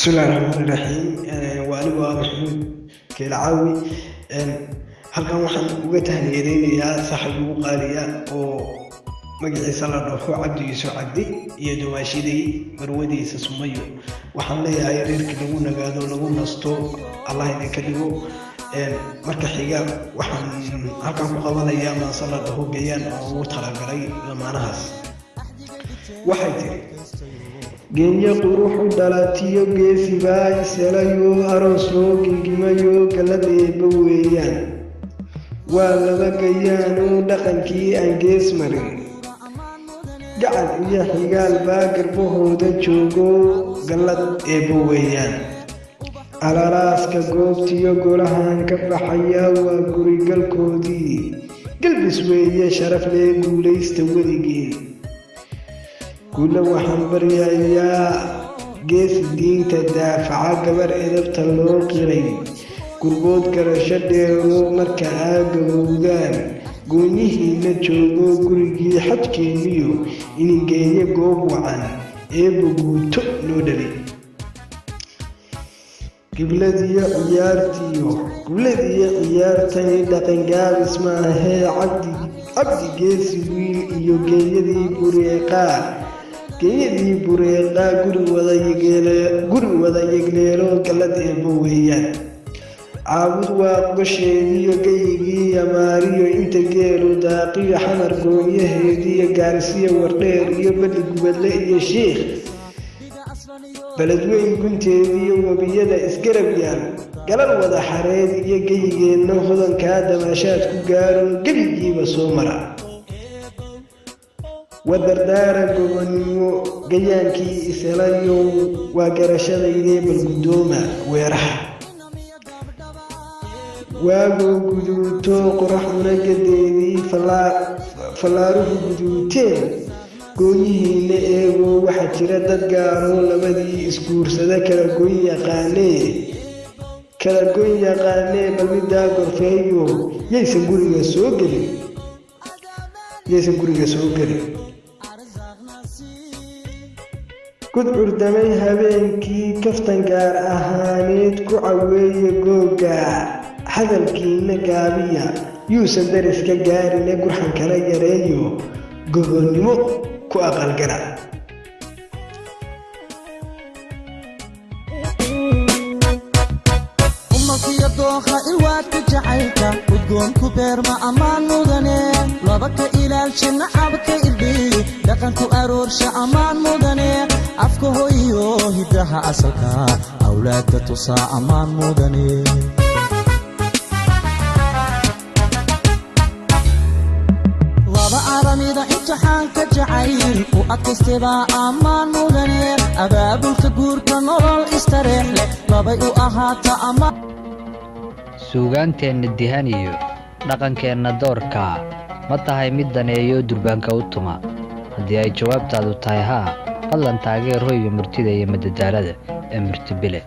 بسم الله الرحمن الرحيم وأنا محمود كالعاوي halkan waxaan uga tahniyadeynayaa saaxiib ugu qaaliya oo magaciisa la dhaho Cabdi Yuusuf Cabdi iyo dumaashiday marwadiisa Sumayo waxaan leeyahay reerkii lagu nagaado lagu nasto Allah idinka dhigo marka xiga waxaan halkan ku qabanayaa maasallada hogayaan oo ugu talagalay lamaanahaas waxay tiri Genya quruxu dhalatiyo geesiba iselayo aroos loo gingimayo galadeeba weeyaan waa laba gayaan oo dhaqankii aan gees marin gacan iyo xigaal baa garbahooda joogo galad eeba weeyaan alalaaska goobtiyo golahan ka baxaya waa gurigalkoodii galbis weeye sharaf lee guulaysta weligii kula waxaan baryayaa geesi diinta daafaca gabar edabta loo qiray gurbood garasho dheero marka aagawowdaan goonyihiina joogo gurigii xajkeeniyo inigeeye goob wacan eeba guuto loo dhalay gibladiyo ciyaartani dhaqangaabis maahee cabdi geesi wiil iyo geeyadii bureeqaa guri wada yegleelo galad eeba weeyaan caabud waa qosheediyo gayigii yamaariyo inta geelu daaqiyo xamar goonyaheediyo gaarsiyo wardheer iyo badhi gubadle iyo shiikh beledweyn gunteediyo webiyada isgarab yaal galal wada xareed iyo geyigeenna hodankaa damaashaad ku gaaro gebigiiba soo mara wadardaara gobonnimo gayaankii iselayo waa garashadaydee balgudooma weeraha waagoo guduuto qoraxduna gadeedii fallaaruhu guduuteen goonyihiina eegoo waxaa jira dad gaaroo labadii isguursada kala goyn yaqaanee bal middaa gorfeeyo yaysan guriga soo gelin gudcurdamay habeenkii kaftan gaar ahaaneed ku caweeye googa hadalkiina gaabiya yuusan dariska gaarine gurxan kala yareeyo gobonnimo ku aqalgala ummakiyo dooha ilwaadka jacaylka udgoonku beerma ammaan mudane laba ka ilaalsha nacabka irdhiy dhaqanku aroorsha ammaan mudane afka hoyo hidaha asalka awlaadka tusaa ammaan mudane aramida imtixaanka jacayl u adkaystebaa ammaan mudane abaabulka guurka nolol istareex leh labay u ahaata ammaan suugaanteenna dihan iyo dhaqankeenna doorka ma tahay mid daneeyo durbaanka u tuma haddii ay jawaabtaadu tahay haa fadlan taageer hoyga murtida iyo madadaalada ee murtibile